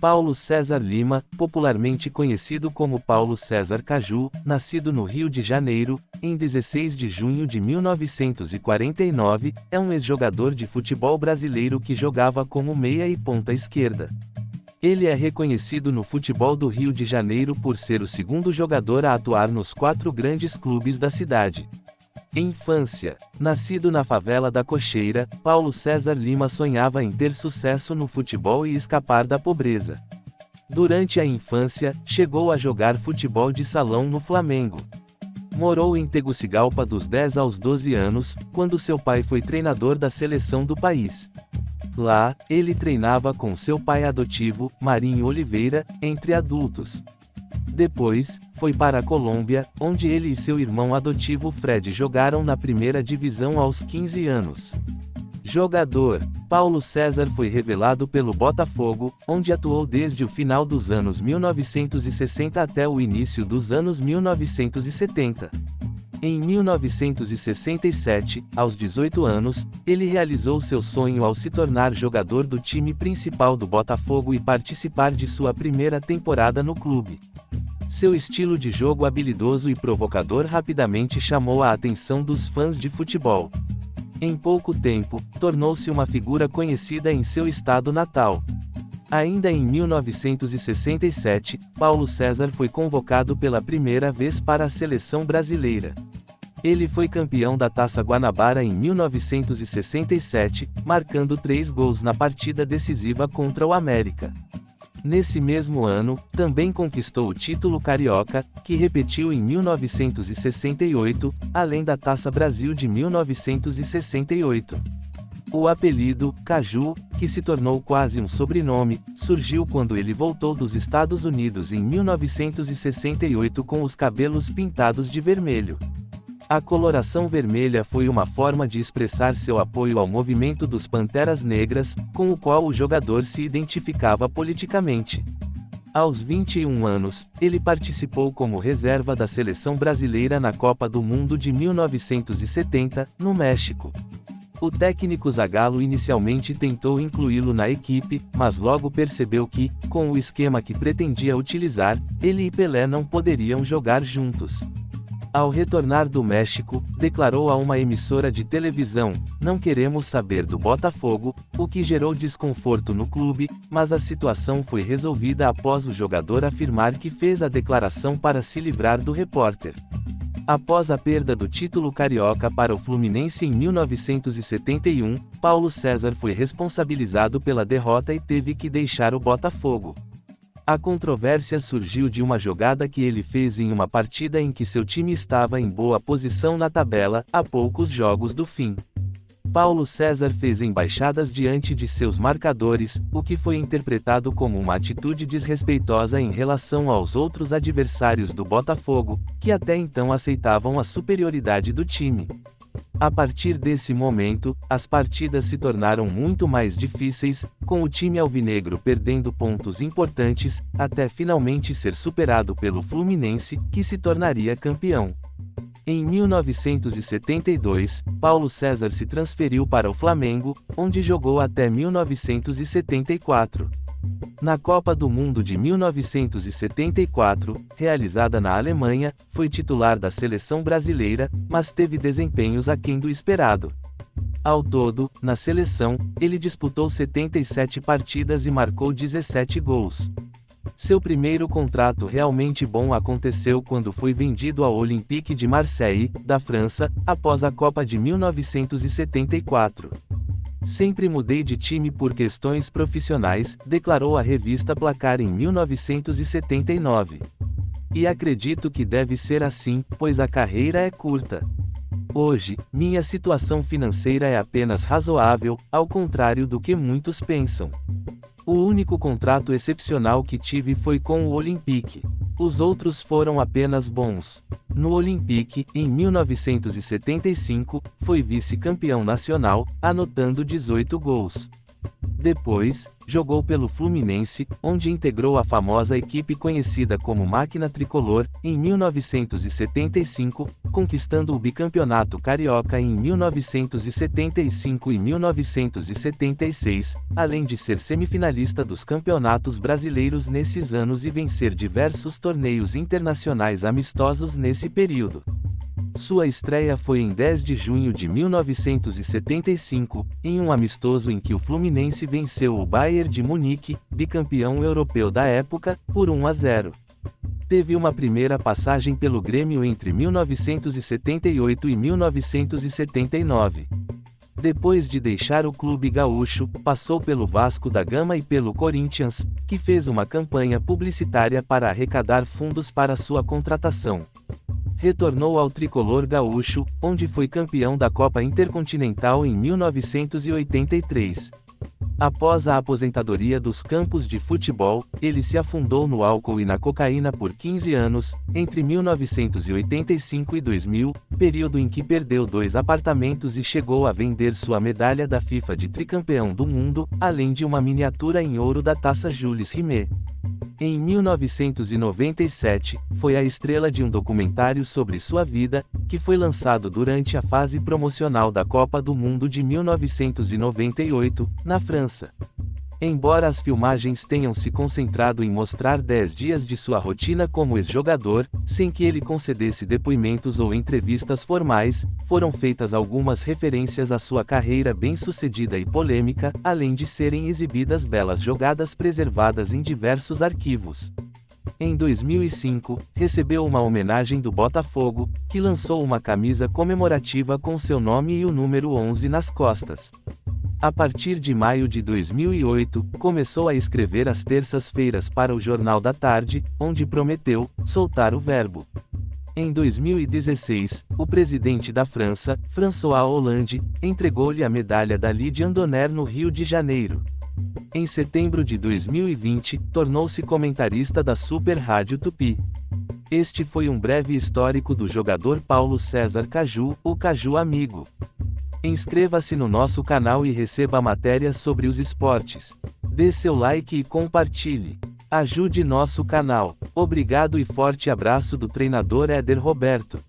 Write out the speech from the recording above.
Paulo César Lima, popularmente conhecido como Paulo César Caju, nascido no Rio de Janeiro, em 16 de junho de 1949, é um ex-jogador de futebol brasileiro que jogava como meia e ponta esquerda. Ele é reconhecido no futebol do Rio de Janeiro por ser o segundo jogador a atuar nos 4 grandes clubes da cidade. Infância. Nascido na favela da Cocheira, Paulo César Lima sonhava em ter sucesso no futebol e escapar da pobreza. Durante a infância, chegou a jogar futebol de salão no Flamengo. Morou em Tegucigalpa dos 10 aos 12 anos, quando seu pai foi treinador da seleção do país. Lá, ele treinava com seu pai adotivo, Marinho Oliveira, entre adultos. Depois, foi para a Colômbia, onde ele e seu irmão adotivo Fred jogaram na primeira divisão aos 15 anos. Jogador. Paulo César foi revelado pelo Botafogo, onde atuou desde o final dos anos 1960 até o início dos anos 1970. Em 1967, aos 18 anos, ele realizou seu sonho ao se tornar jogador do time principal do Botafogo e participar de sua primeira temporada no clube. Seu estilo de jogo habilidoso e provocador rapidamente chamou a atenção dos fãs de futebol. Em pouco tempo, tornou-se uma figura conhecida em seu estado natal. Ainda em 1967, Paulo César foi convocado pela primeira vez para a seleção brasileira. Ele foi campeão da Taça Guanabara em 1967, marcando 3 gols na partida decisiva contra o América. Nesse mesmo ano, também conquistou o título carioca, que repetiu em 1968, além da Taça Brasil de 1968. O apelido, Caju, que se tornou quase um sobrenome, surgiu quando ele voltou dos Estados Unidos em 1968 com os cabelos pintados de vermelho. A coloração vermelha foi uma forma de expressar seu apoio ao movimento dos Panteras Negras, com o qual o jogador se identificava politicamente. Aos 21 anos, ele participou como reserva da seleção brasileira na Copa do Mundo de 1970, no México. O técnico Zagallo inicialmente tentou incluí-lo na equipe, mas logo percebeu que, com o esquema que pretendia utilizar, ele e Pelé não poderiam jogar juntos. Ao retornar do México, declarou a uma emissora de televisão: "Não queremos saber do Botafogo", o que gerou desconforto no clube, mas a situação foi resolvida após o jogador afirmar que fez a declaração para se livrar do repórter. Após a perda do título carioca para o Fluminense em 1971, Paulo César foi responsabilizado pela derrota e teve que deixar o Botafogo. A controvérsia surgiu de uma jogada que ele fez em uma partida em que seu time estava em boa posição na tabela, a poucos jogos do fim. Paulo César fez embaixadas diante de seus marcadores, o que foi interpretado como uma atitude desrespeitosa em relação aos outros adversários do Botafogo, que até então aceitavam a superioridade do time. A partir desse momento, as partidas se tornaram muito mais difíceis, com o time alvinegro perdendo pontos importantes, até finalmente ser superado pelo Fluminense, que se tornaria campeão. Em 1972, Paulo César se transferiu para o Flamengo, onde jogou até 1974. Na Copa do Mundo de 1974, realizada na Alemanha, foi titular da seleção brasileira, mas teve desempenhos aquém do esperado. Ao todo, na seleção, ele disputou 77 partidas e marcou 17 gols. Seu primeiro contrato realmente bom aconteceu quando foi vendido ao Olympique de Marseille, da França, após a Copa de 1974. "Sempre mudei de time por questões profissionais", declarou a revista Placar em 1979. "E acredito que deve ser assim, pois a carreira é curta. Hoje, minha situação financeira é apenas razoável, ao contrário do que muitos pensam. O único contrato excepcional que tive foi com o Olympique. Os outros foram apenas bons." No Olympique, em 1975, foi vice-campeão nacional, anotando 18 gols. Depois, jogou pelo Fluminense, onde integrou a famosa equipe conhecida como Máquina Tricolor, em 1975, conquistando o bicampeonato carioca em 1975 e 1976, além de ser semifinalista dos campeonatos brasileiros nesses anos e vencer diversos torneios internacionais amistosos nesse período. Sua estreia foi em 10 de junho de 1975, em um amistoso em que o Fluminense venceu o Bayern de Munique, bicampeão europeu da época, por 1-0. Teve uma primeira passagem pelo Grêmio entre 1978 e 1979. Depois de deixar o clube gaúcho, passou pelo Vasco da Gama e pelo Corinthians, que fez uma campanha publicitária para arrecadar fundos para sua contratação. Retornou ao tricolor gaúcho, onde foi campeão da Copa Intercontinental em 1983. Após a aposentadoria dos campos de futebol, ele se afundou no álcool e na cocaína por 15 anos, entre 1985 e 2000, período em que perdeu 2 apartamentos e chegou a vender sua medalha da FIFA de tricampeão do mundo, além de uma miniatura em ouro da taça Jules Rimet. Em 1997, foi a estrela de um documentário sobre sua vida, que foi lançado durante a fase promocional da Copa do Mundo de 1998, na França. Embora as filmagens tenham se concentrado em mostrar 10 dias de sua rotina como ex-jogador, sem que ele concedesse depoimentos ou entrevistas formais, foram feitas algumas referências à sua carreira bem-sucedida e polêmica, além de serem exibidas belas jogadas preservadas em diversos arquivos. Em 2005, recebeu uma homenagem do Botafogo, que lançou uma camisa comemorativa com seu nome e o número 11 nas costas. A partir de maio de 2008, começou a escrever às terças-feiras para o Jornal da Tarde, onde prometeu soltar o verbo. Em 2016, o presidente da França, François Hollande, entregou-lhe a medalha da Lydian d'Honneur no Rio de Janeiro. Em setembro de 2020, tornou-se comentarista da Super Rádio Tupi. Este foi um breve histórico do jogador Paulo César Caju, o Caju Amigo. Inscreva-se no nosso canal e receba matérias sobre os esportes. Dê seu like e compartilhe. Ajude nosso canal. Obrigado e forte abraço do treinador Éder Roberto.